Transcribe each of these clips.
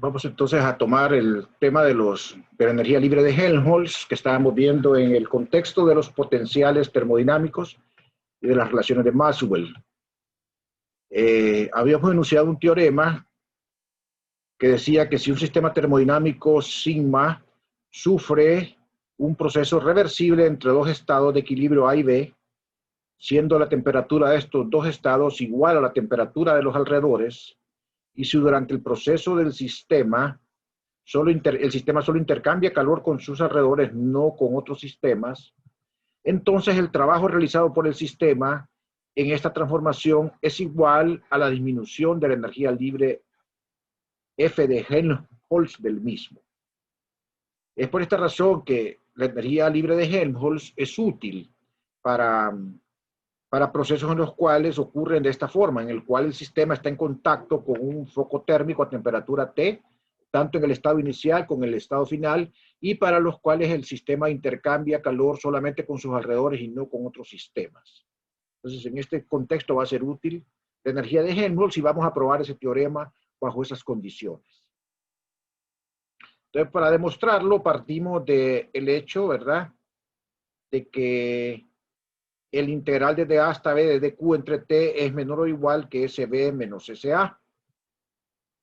Vamos entonces a tomar el tema de la energía libre de Helmholtz, que estábamos viendo en el contexto de los potenciales termodinámicos y de las relaciones de Maxwell. Habíamos enunciado un teorema que decía que si un sistema termodinámico sigma sufre un proceso reversible entre dos estados de equilibrio A y B, siendo la temperatura de estos dos estados igual a la temperatura de los alrededores, y si durante el proceso del sistema el sistema solo intercambia calor con sus alrededores, no con otros sistemas, entonces el trabajo realizado por el sistema en esta transformación es igual a la disminución de la energía libre F de Helmholtz del mismo. Es por esta razón que la energía libre de Helmholtz es útil para procesos en los cuales ocurren de esta forma, en el cual el sistema está en contacto con un foco térmico a temperatura T, tanto en el estado inicial como en el estado final, y para los cuales el sistema intercambia calor solamente con sus alrededores y no con otros sistemas. Entonces, en este contexto va a ser útil la energía de Helmholtz y vamos a probar ese teorema bajo esas condiciones. Entonces, para demostrarlo, partimos del hecho, ¿verdad?, de que el integral desde A hasta B de Q entre T es menor o igual que SB menos SA.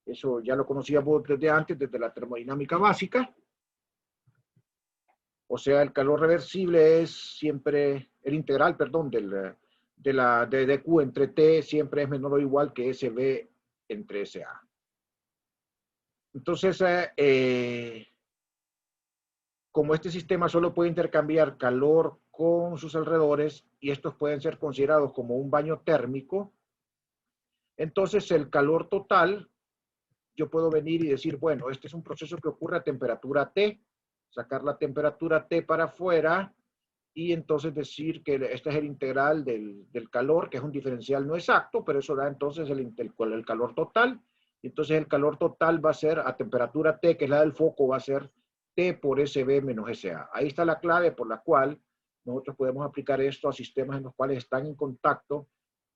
Eso ya lo conocíamos desde antes, desde la termodinámica básica. O sea, el calor reversible es siempre, el integral, perdón, de Q entre T siempre es menor o igual que SB entre SA. Entonces, como este sistema solo puede intercambiar calor con sus alrededores y estos pueden ser considerados como un baño térmico, entonces el calor total, yo puedo venir y decir, bueno, este es un proceso que ocurre a temperatura T, sacar la temperatura T para afuera y entonces decir que este es el integral del calor, que es un diferencial no exacto, pero eso da entonces el calor total. Entonces el calor total va a ser a temperatura T, que es la del foco, va a ser T por SB menos SA. Ahí está la clave por la cual nosotros podemos aplicar esto a sistemas en los cuales están en contacto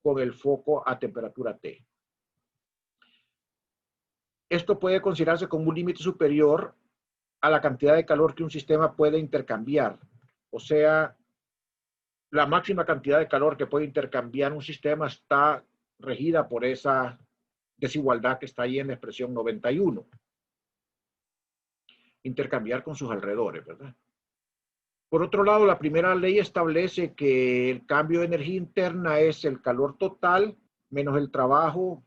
con el foco a temperatura T. Esto puede considerarse como un límite superior a la cantidad de calor que un sistema puede intercambiar. O sea, la máxima cantidad de calor que puede intercambiar un sistema está regida por esa desigualdad que está ahí en la expresión 91. Intercambiar con sus alrededores, ¿verdad? Por otro lado, la primera ley establece que el cambio de energía interna es el calor total menos el trabajo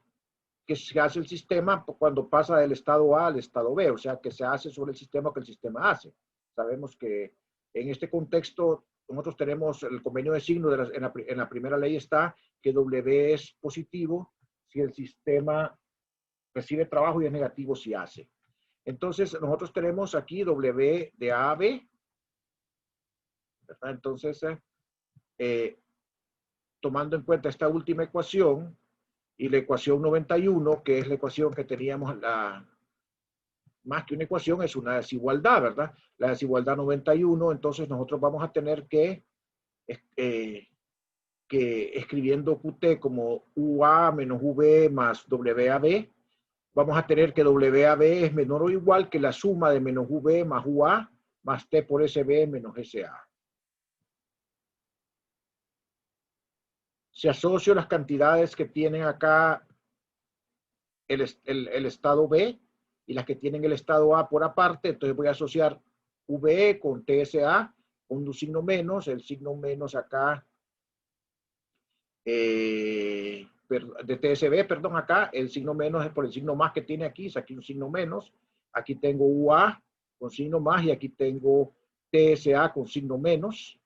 que se hace el sistema cuando pasa del estado A al estado B, o sea, que se hace sobre el sistema que el sistema hace. Sabemos que en este contexto nosotros tenemos el convenio de signo, en la primera ley está que W es positivo si el sistema recibe trabajo y es negativo si hace. Entonces, nosotros tenemos aquí W de A a B, ¿verdad? Entonces, tomando en cuenta esta última ecuación y la ecuación 91, que es la ecuación que teníamos, más que una ecuación, es una desigualdad, ¿verdad? La desigualdad 91, entonces nosotros vamos a tener que escribiendo QT como UA menos V más WAB, vamos a tener que WAB es menor o igual que la suma de menos V más UA más T por SB menos SA. Si asocio las cantidades que tienen acá el estado B y las que tienen el estado A por aparte, entonces voy a asociar VE con TSA con un signo menos, el signo menos acá de TSB, perdón, acá el signo menos es por el signo más que tiene aquí, saqué un signo menos, aquí tengo UA con signo más y aquí tengo TSA con signo menos.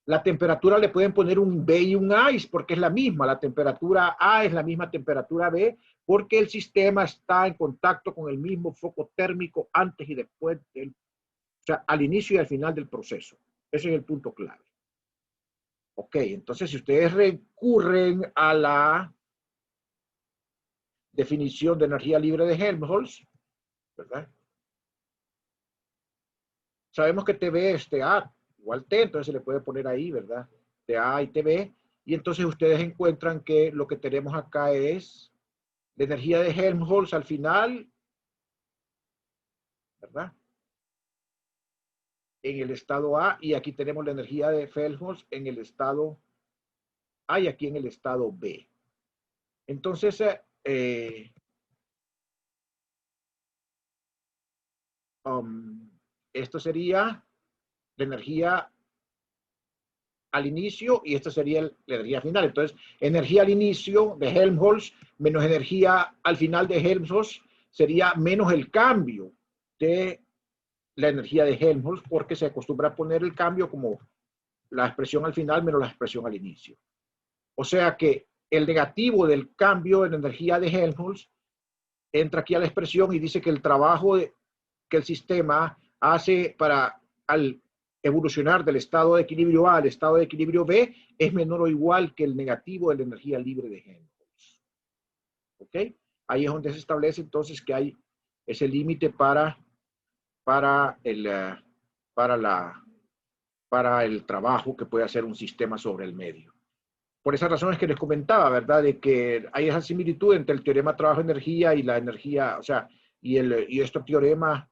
La temperatura le pueden poner un B y un A porque es la misma, la temperatura A es la misma temperatura B porque el sistema está en contacto con el mismo foco térmico antes y después, o sea, al inicio y al final del proceso. Ese es el punto clave. Ok, entonces si ustedes recurren a la definición de energía libre de Helmholtz, ¿verdad? Sabemos que TB es TA igual T, entonces se le puede poner ahí, ¿verdad? TA y TB, y entonces ustedes encuentran que lo que tenemos acá es la energía de Helmholtz al final ¿verdad? En el estado A, y aquí tenemos la energía de Helmholtz en el estado A y aquí en el estado B. Entonces, esto sería la energía al inicio y esta sería la energía final. Entonces, energía al inicio de Helmholtz menos energía al final de Helmholtz sería menos el cambio de la energía de Helmholtz, porque se acostumbra a poner el cambio como la expresión al final menos la expresión al inicio. O sea que el negativo del cambio en energía de Helmholtz entra aquí a la expresión y dice que el trabajo que el sistema hace para al evolucionar del estado de equilibrio A al estado de equilibrio B es menor o igual que el negativo de la energía libre de Helmholtz. ¿Ok? Ahí es donde se establece entonces que hay ese límite para el trabajo que puede hacer un sistema sobre el medio. Por esas razones que les comentaba, ¿verdad? De que hay esa similitud entre el teorema trabajo-energía y la energía, o sea, y este teorema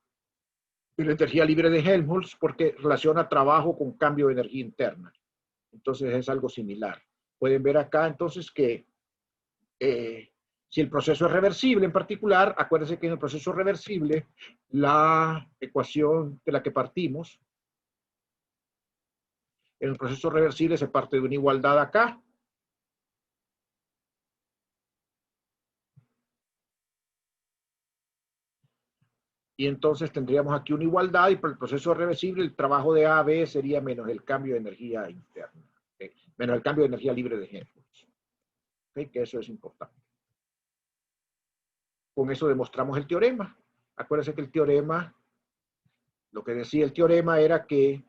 de la energía libre de Helmholtz, porque relaciona trabajo con cambio de energía interna. Entonces es algo similar. Pueden ver acá entonces que si el proceso es reversible en particular, acuérdense que en el proceso reversible, la ecuación de la que partimos, en el proceso reversible se parte de una igualdad acá, y entonces tendríamos aquí una igualdad y por el proceso reversible el trabajo de A a B sería menos el cambio de energía interna, menos el cambio de energía libre de Helmholtz. Que eso es importante. Con eso demostramos el teorema. Acuérdense que el teorema, lo que decía el teorema era que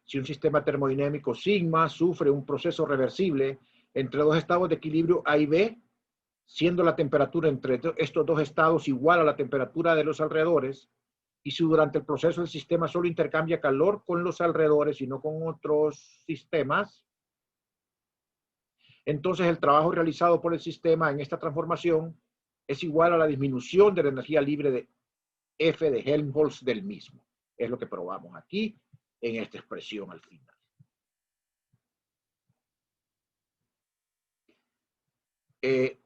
si un sistema termodinámico sigma sufre un proceso reversible entre dos estados de equilibrio A y B, siendo la temperatura entre estos dos estados igual a la temperatura de los alrededores, y si durante el proceso el sistema solo intercambia calor con los alrededores y no con otros sistemas, entonces el trabajo realizado por el sistema en esta transformación es igual a la disminución de la energía libre de F de Helmholtz del mismo. Es lo que probamos aquí en esta expresión al final.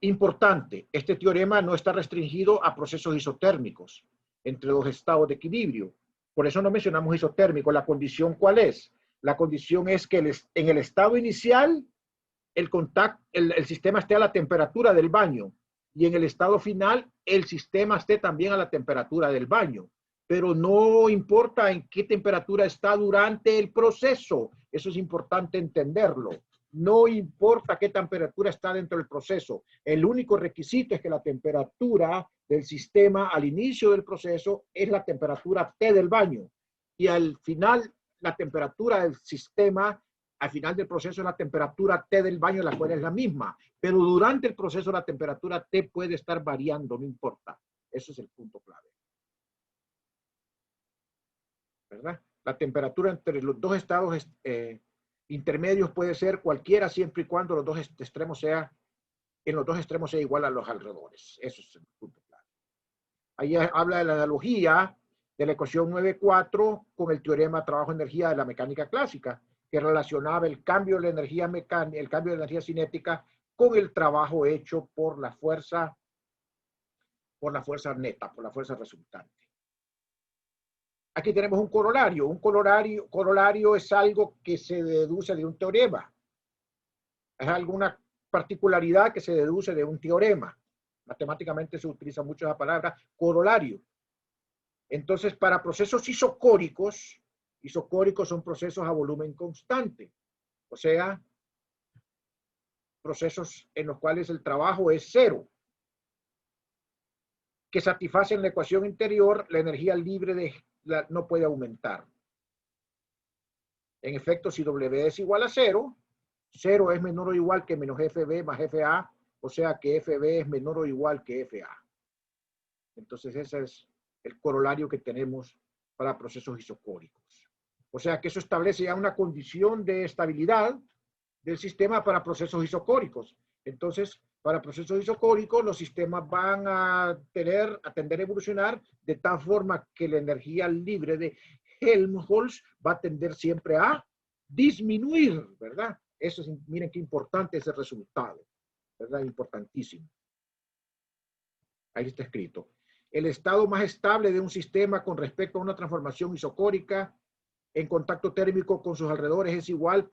Importante, este teorema no está restringido a procesos isotérmicos entre dos estados de equilibrio. Por eso no mencionamos isotérmico. ¿La condición cuál es? La condición es que en el estado inicial el sistema esté a la temperatura del baño y en el estado final el sistema esté también a la temperatura del baño. Pero no importa en qué temperatura está durante el proceso. Eso es importante entenderlo. No importa qué temperatura está dentro del proceso. El único requisito es que la temperatura del sistema al inicio del proceso es la temperatura T del baño. Y al final, la temperatura del sistema, al final del proceso, es la temperatura T del baño, la cual es la misma. Pero durante el proceso, la temperatura T puede estar variando, no importa. Eso es el punto clave. ¿Verdad? La temperatura entre los dos estados intermedios puede ser cualquiera siempre y cuando los dos extremos en los dos extremos sea igual a los alrededores. Eso es el punto clave. Ahí habla de la analogía de la ecuación 9.4 con el teorema trabajo-energía de la mecánica clásica, que relacionaba el cambio de la energía mecánica, el cambio de la energía cinética con el trabajo hecho por la fuerza neta, por la fuerza resultante. Aquí tenemos un corolario. Un corolario es algo que se deduce de un teorema. Es alguna particularidad que se deduce de un teorema. Matemáticamente se utiliza mucho la palabra corolario. Entonces, para procesos isocóricos son procesos a volumen constante. O sea, procesos en los cuales el trabajo es cero, que satisfacen la ecuación interior, la energía libre no puede aumentar. En efecto, si W es igual a 0, 0 es menor o igual que menos FB más FA, o sea que FB es menor o igual que FA. Entonces ese es el corolario que tenemos para procesos isocóricos. O sea que eso establece ya una condición de estabilidad del sistema para procesos isocóricos. Entonces, Para procesos isocóricos, los sistemas van a tender a evolucionar de tal forma que la energía libre de Helmholtz va a tender siempre a disminuir, ¿verdad? Eso es, miren qué importante ese resultado, ¿verdad? Importantísimo. Ahí está escrito. El estado más estable de un sistema con respecto a una transformación isocórica en contacto térmico con sus alrededores es igual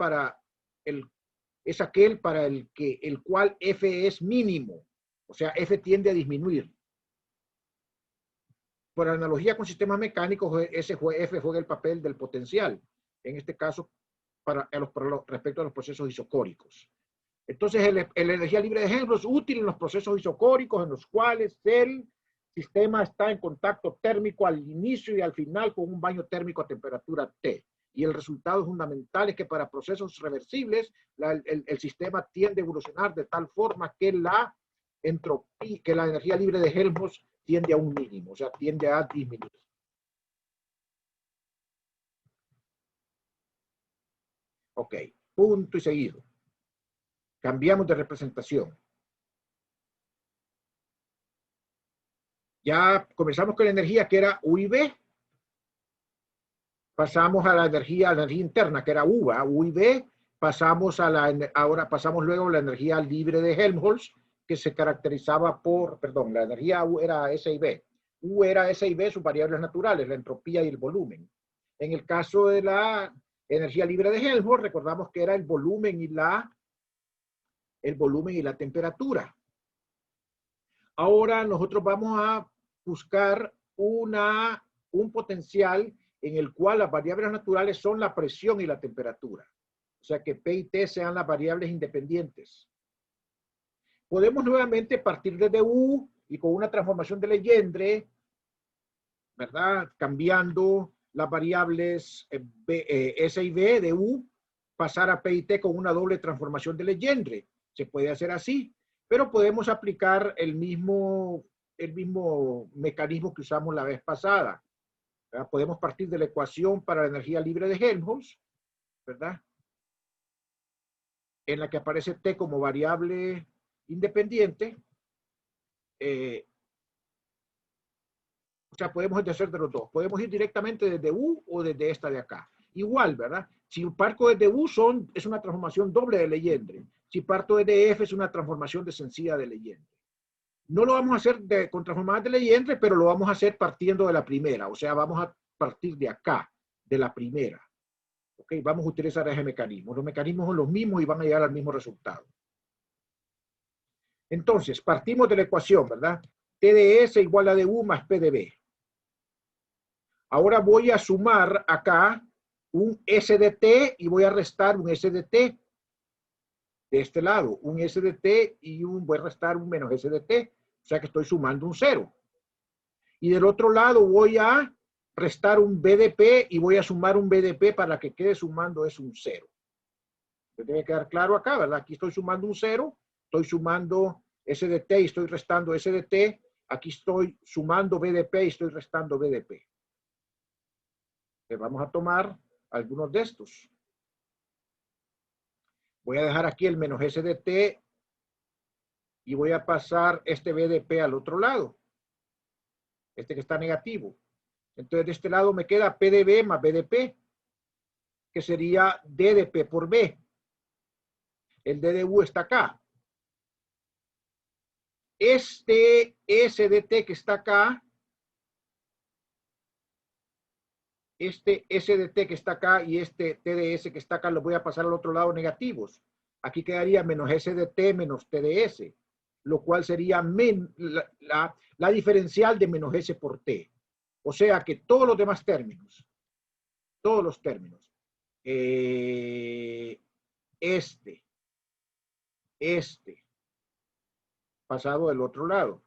es aquel para el cual F es mínimo. O sea, F tiende a disminuir. Por analogía con sistemas mecánicos, F juega el papel del potencial. En este caso, respecto a los procesos isocóricos. Entonces, la energía libre de Helmholtz es útil en los procesos isocóricos en los cuales el sistema está en contacto térmico al inicio y al final con un baño térmico a temperatura T. Y el resultado fundamental es que para procesos reversibles, el sistema tiende a evolucionar de tal forma que la energía libre de Helmholtz tiende a un mínimo, o sea, tiende a disminuir. Ok, punto y seguido. Cambiamos de representación. Ya comenzamos con la energía que era U y B. Pasamos a la energía interna que era U y B. Ahora pasamos luego a la energía libre de Helmholtz, que se caracterizaba por, perdón, la energía U era S y B. U era S y B, sus variables naturales, la entropía y el volumen. En el caso de la energía libre de Helmholtz, recordamos que era el volumen y la temperatura. Ahora nosotros vamos a buscar un potencial en el cual las variables naturales son la presión y la temperatura. O sea, que P y T sean las variables independientes. Podemos nuevamente partir desde U y con una transformación de Legendre, ¿verdad? Cambiando las variables S y B de U, pasar a P y T con una doble transformación de Legendre. Se puede hacer así, pero podemos aplicar el mismo mecanismo que usamos la vez pasada. ¿Verdad? Podemos partir de la ecuación para la energía libre de Helmholtz, ¿verdad? En la que aparece T como variable independiente. O sea, podemos hacer de los dos. Podemos ir directamente desde U o desde esta de acá. Igual, ¿verdad? Si parto desde U es una transformación doble de Legendre. Si parto desde F es una transformación de sencilla de Legendre. No lo vamos a hacer con transformadas de Legendre, pero lo vamos a hacer partiendo de la primera. O sea, vamos a partir de acá, de la primera. ¿Ok? Vamos a utilizar ese mecanismo. Los mecanismos son los mismos y van a llegar al mismo resultado. Entonces, partimos de la ecuación, ¿verdad? T de S igual a de U más P de B. Ahora voy a sumar acá un S de T y voy a restar un S de T. De este lado, un S de T y voy a restar un menos S de T. O sea que estoy sumando un 0. Y del otro lado voy a restar un B de P y voy a sumar un B de P para que quede sumando es un 0. Debe quedar claro acá, ¿verdad? Aquí estoy sumando un 0, estoy sumando S de T y estoy restando S de T. Aquí estoy sumando B de P y estoy restando B de P. Vamos a tomar algunos de estos. Voy a dejar aquí el menos S de T y voy a pasar este B de P al otro lado. Este que está negativo. Entonces de este lado me queda P de B más B de P, que sería D de P por B. El D de U está acá. Este S de T que está acá, este S de T que está acá y este T de S que está acá, los voy a pasar al otro lado negativos. Aquí quedaría menos S de T menos T de S, lo cual sería la diferencial de menos S por T. O sea que todos los demás términos, todos los términos, pasado del otro lado.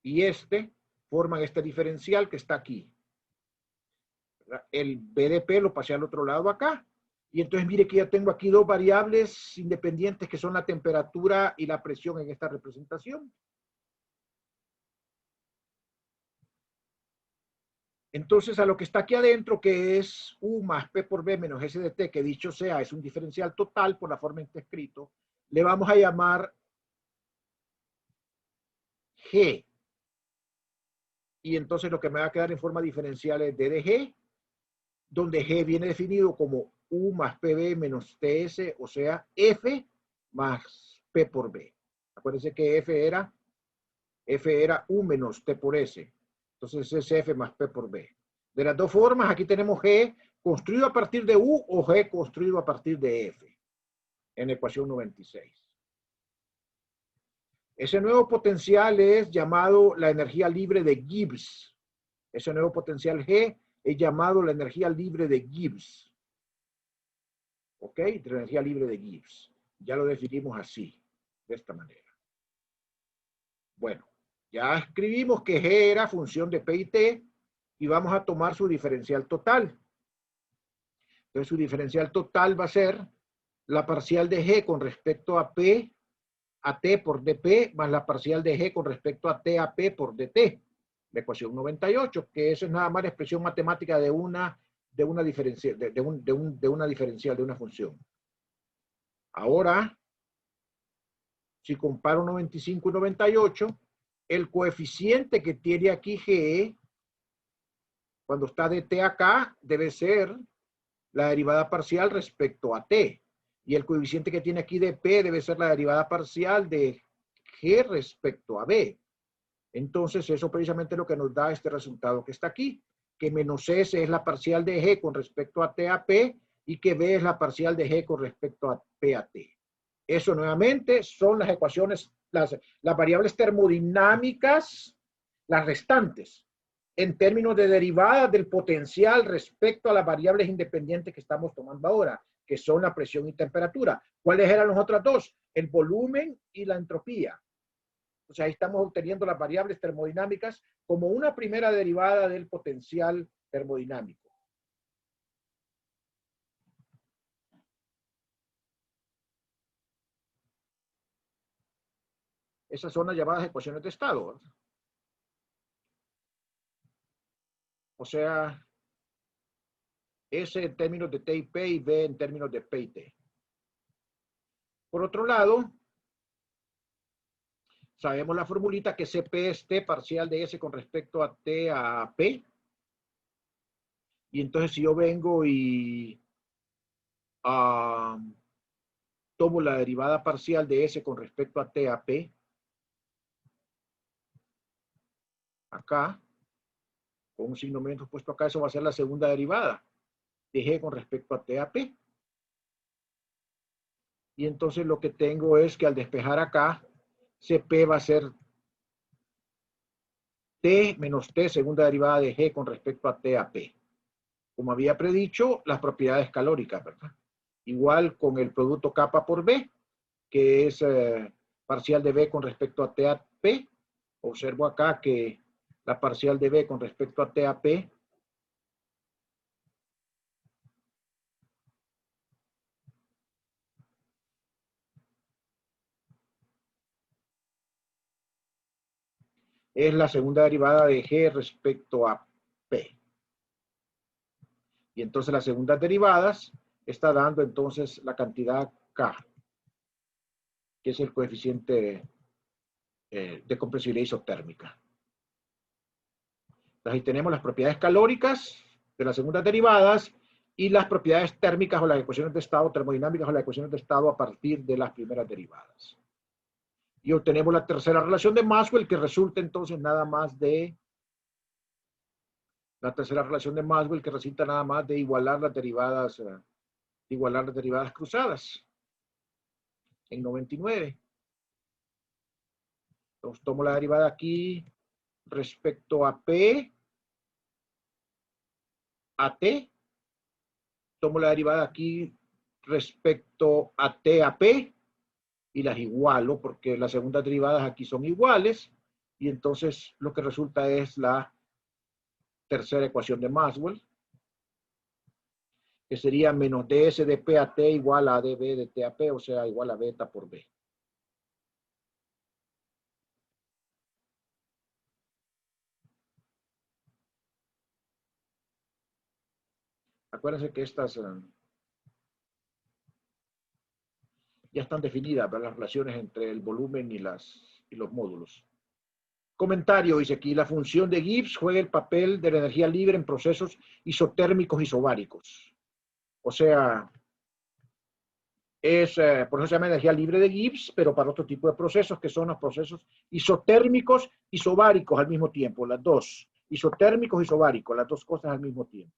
Y forman este diferencial que está aquí. El BDP lo pasé al otro lado acá. Y entonces mire que ya tengo aquí dos variables independientes que son la temperatura y la presión en esta representación. Entonces, a lo que está aquí adentro, que es U más P por B menos S de T, que dicho sea, es un diferencial total por la forma en que está escrito, le vamos a llamar G. Y entonces lo que me va a quedar en forma diferencial es D de G, donde G viene definido como U más PB menos TS, o sea, F más P por B. Acuérdense que F era U menos T por S. Entonces es F más P por B. De las dos formas, aquí tenemos G construido a partir de U o G construido a partir de F en la ecuación 96. Ese nuevo potencial es llamado la energía libre de Gibbs. Ese nuevo potencial G es llamado la energía libre de Gibbs. ¿Ok? De la energía libre de Gibbs. Ya lo definimos así, de esta manera. Bueno, ya escribimos que G era función de P y T y vamos a tomar su diferencial total. Entonces su diferencial total va a ser la parcial de G con respecto a P a T por dP más la parcial de G con respecto a T a P por dt. La ecuación 98, que eso es nada más la expresión matemática de una diferencial, de una diferencial, de una función. Ahora, si comparo 95 y 98, el coeficiente que tiene aquí G, cuando está de T acá, debe ser la derivada parcial respecto a T. Y el coeficiente que tiene aquí de P debe ser la derivada parcial de G respecto a B. Entonces, eso precisamente es lo que nos da este resultado que está aquí, que menos S es la parcial de G con respecto a T a P y que B es la parcial de G con respecto a P a T. Eso nuevamente son las ecuaciones, las variables termodinámicas, las restantes, en términos de derivadas del potencial respecto a las variables independientes que estamos tomando ahora, que son la presión y temperatura. ¿Cuáles eran las otras dos? El volumen y la entropía. O sea, ahí estamos obteniendo las variables termodinámicas como una primera derivada del potencial termodinámico. Esas son las llamadas ecuaciones de estado, ¿verdad? O sea, S en términos de T y P y B en términos de P y T. Por otro lado, sabemos la formulita que CP es T parcial de S con respecto a T a P. Y entonces si yo vengo y tomo la derivada parcial de S con respecto a T a P, acá, con un signo menos puesto acá, eso va a ser la segunda derivada de G con respecto a T a P. Y entonces lo que tengo es que al despejar acá, CP va a ser T menos T, segunda derivada de G con respecto a T a P. Como había predicho, las propiedades calóricas, ¿verdad? Igual con el producto kappa por B, que es parcial de B con respecto a T a P. Observo acá que la parcial de B con respecto a T a P es la segunda derivada de G respecto a P. Y entonces las segundas derivadas está dando entonces la cantidad K, que es el coeficiente de compresibilidad isotérmica. Entonces ahí tenemos las propiedades calóricas de las segundas derivadas y las propiedades térmicas o las ecuaciones de estado, termodinámicas o las ecuaciones de estado a partir de las primeras derivadas. Y obtenemos la tercera relación de Maxwell, que resulta entonces nada más de la tercera relación de Maxwell, que resulta nada más de igualar las derivadas cruzadas en 99. Entonces tomo la derivada aquí respecto a P, a T. Tomo la derivada aquí respecto a T a P y las igualo porque las segundas derivadas aquí son iguales y entonces lo que resulta es la tercera ecuación de Maxwell, que sería menos ds de P a T igual a dB de T a P, o sea, igual a beta por B. Acuérdense que estas ya están definidas, ¿verdad? Las relaciones entre el volumen y los módulos. Comentario, dice aquí, la función de Gibbs juega el papel de la energía libre en procesos isotérmicos isobáricos. O sea, por eso se llama energía libre de Gibbs, pero para otro tipo de procesos, que son los procesos isotérmicos, isobáricos al mismo tiempo, las dos. Isotérmicos, isobáricos, las dos cosas al mismo tiempo.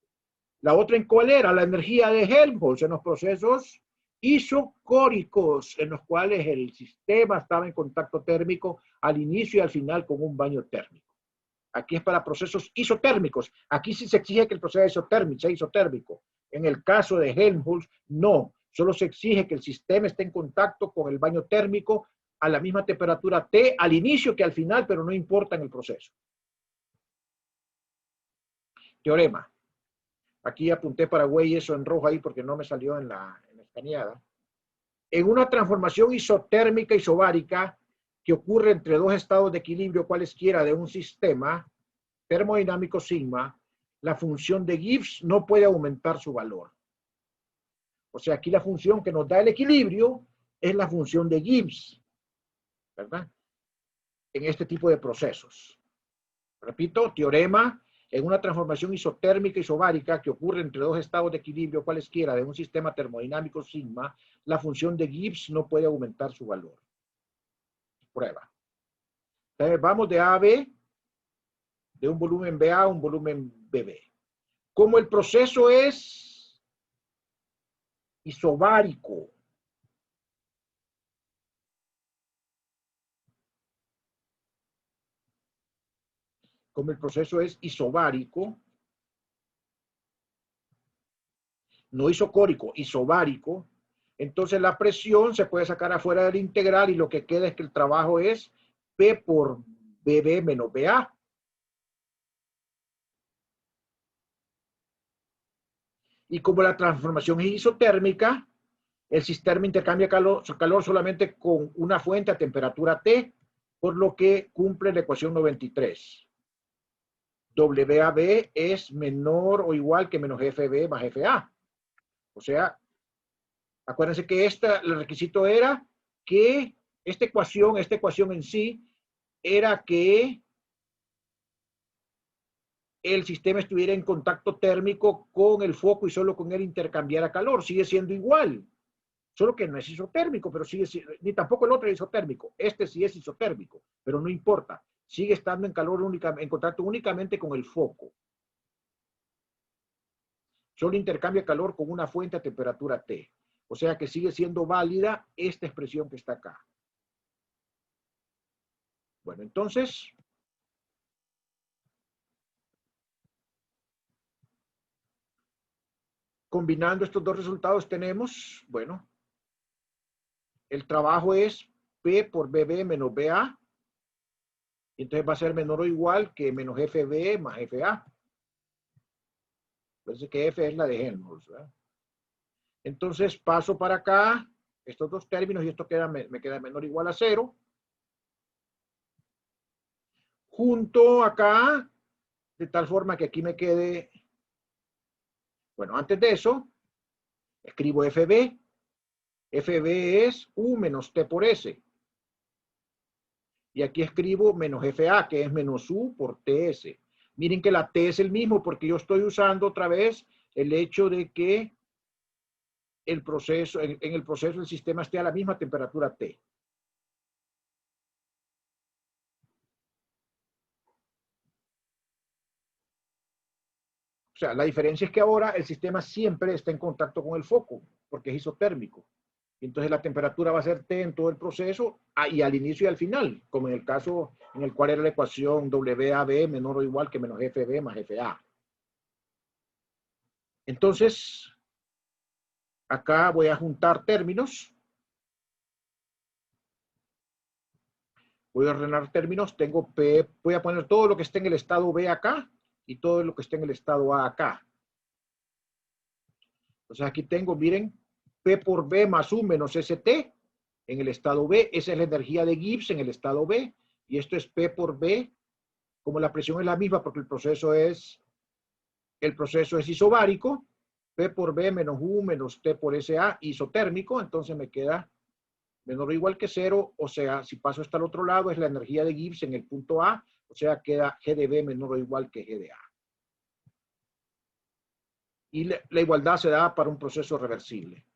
La otra, ¿en cuál era? La energía de Helmholtz en los procesos isocóricos, en los cuales el sistema estaba en contacto térmico al inicio y al final con un baño térmico. Aquí es para procesos isotérmicos. Aquí sí se exige que el proceso sea isotérmico. En el caso de Helmholtz, no. Solo se exige que el sistema esté en contacto con el baño térmico a la misma temperatura T al inicio que al final, pero no importa en el proceso. Teorema. Aquí apunté Paraguay eso en rojo ahí porque no me salió en la escaneada. En una transformación isotérmica isobárica que ocurre entre dos estados de equilibrio cualesquiera de un sistema termodinámico sigma, la función de Gibbs no puede aumentar su valor. O sea, aquí la función que nos da el equilibrio es la función de Gibbs, ¿verdad? En este tipo de procesos. Repito, teorema, en una transformación isotérmica isobárica que ocurre entre dos estados de equilibrio cualesquiera de un sistema termodinámico sigma, la función de Gibbs no puede aumentar su valor. Prueba. Entonces, vamos de A a B, de un volumen BA a un volumen BB. Como el proceso es isobárico, no isocórico, isobárico, entonces la presión se puede sacar afuera del integral y lo que queda es que el trabajo es P por BB menos BA. Y como la transformación es isotérmica, el sistema intercambia calor solamente con una fuente a temperatura T, por lo que cumple la ecuación 93. WAB es menor o igual que menos FB más FA. O sea, acuérdense que el requisito era que esta ecuación en sí, era que el sistema estuviera en contacto térmico con el foco y solo con él intercambiara calor. Sigue siendo igual, solo que no es isotérmico, pero sigue siendo, ni tampoco el otro es isotérmico. Este sí es isotérmico, pero no importa. Sigue estando en contacto únicamente con el foco. Solo intercambia calor con una fuente a temperatura T. O sea que sigue siendo válida esta expresión que está acá. Bueno, entonces, combinando estos dos resultados tenemos, bueno, el trabajo es P por BB menos BA. Entonces va a ser menor o igual que menos FB más FA. Parece que F es la de Helmholtz, ¿verdad? Entonces paso para acá, estos dos términos, y esto me queda menor o igual a 0. Junto acá, de tal forma que aquí me quede, bueno, antes de eso, escribo FB. FB es U menos T por S. Y aquí escribo menos FA, que es menos U por TS. Miren que la T es el mismo porque yo estoy usando otra vez el hecho de que el proceso, en el proceso el sistema esté a la misma temperatura T. O sea, la diferencia es que ahora el sistema siempre está en contacto con el foco, porque es isotérmico. Entonces la temperatura va a ser T en todo el proceso y al inicio y al final, como en el caso en el cual era la ecuación WAB menor o igual que menos FB más FA. Entonces, acá voy a juntar términos. Voy a ordenar términos. Tengo P, voy a poner todo lo que esté en el estado B acá y todo lo que esté en el estado A acá. Entonces aquí tengo, miren, P por B más U menos ST en el estado B. Esa es la energía de Gibbs en el estado B. Y esto es P por B, como la presión es la misma porque el proceso es isobárico. P por B menos U menos T por SA isotérmico, entonces me queda menor o igual que 0, o sea, si paso hasta el otro lado, es la energía de Gibbs en el punto A, o sea, queda G de B menor o igual que G de A. Y la igualdad se da para un proceso reversible.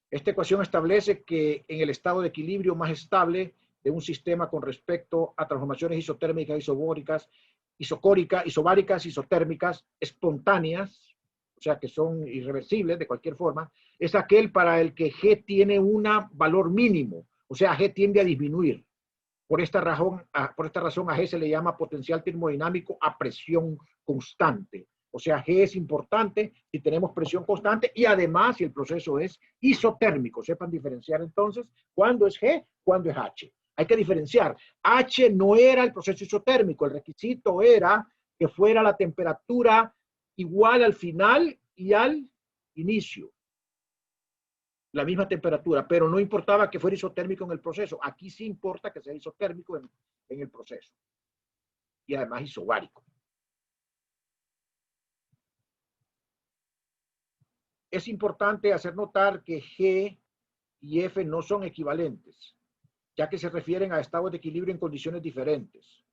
Esta ecuación establece que en el estado de equilibrio más estable de un sistema con respecto a transformaciones isotérmicas, isobáricas, isotérmicas, espontáneas, o sea, que son irreversibles de cualquier forma, es aquel para el que G tiene un valor mínimo, o sea, G tiende a disminuir. Por esta razón a G se le llama potencial termodinámico a presión constante. O sea, G es importante si tenemos presión constante y además si el proceso es isotérmico. Sepan diferenciar entonces cuándo es G, cuándo es H. Hay que diferenciar. H no era el proceso isotérmico, el requisito era que fuera la temperatura igual al final y al inicio. La misma temperatura, pero no importaba que fuera isotérmico en el proceso. Aquí sí importa que sea isotérmico en el proceso. Y además isobárico. Es importante hacer notar que G y F no son equivalentes, ya que se refieren a estados de equilibrio en condiciones diferentes.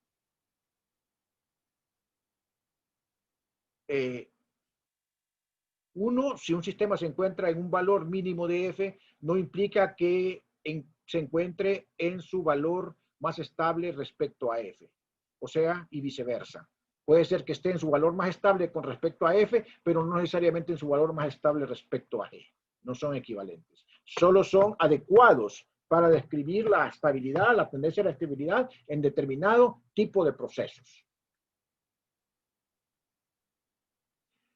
Si un sistema se encuentra en un valor mínimo de F, no implica que se encuentre en su valor más estable respecto a F. O sea, y viceversa. Puede ser que esté en su valor más estable con respecto a F, pero no necesariamente en su valor más estable respecto a G. No son equivalentes. Solo son adecuados para describir la estabilidad, la tendencia a la estabilidad en determinado tipo de procesos.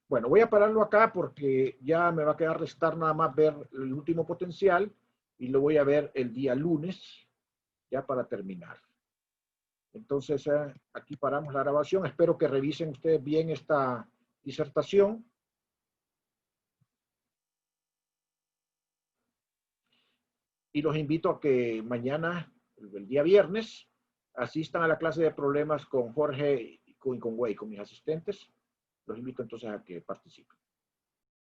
Bueno, voy a pararlo acá porque ya me va a quedar restar nada más ver el último potencial y lo voy a ver el día lunes, ya para terminar. Entonces, aquí paramos la grabación. Espero que revisen ustedes bien esta disertación. Y los invito a que mañana, el día viernes, asistan a la clase de problemas con Jorge y con Wei, con mis asistentes. Los invito entonces a que participen.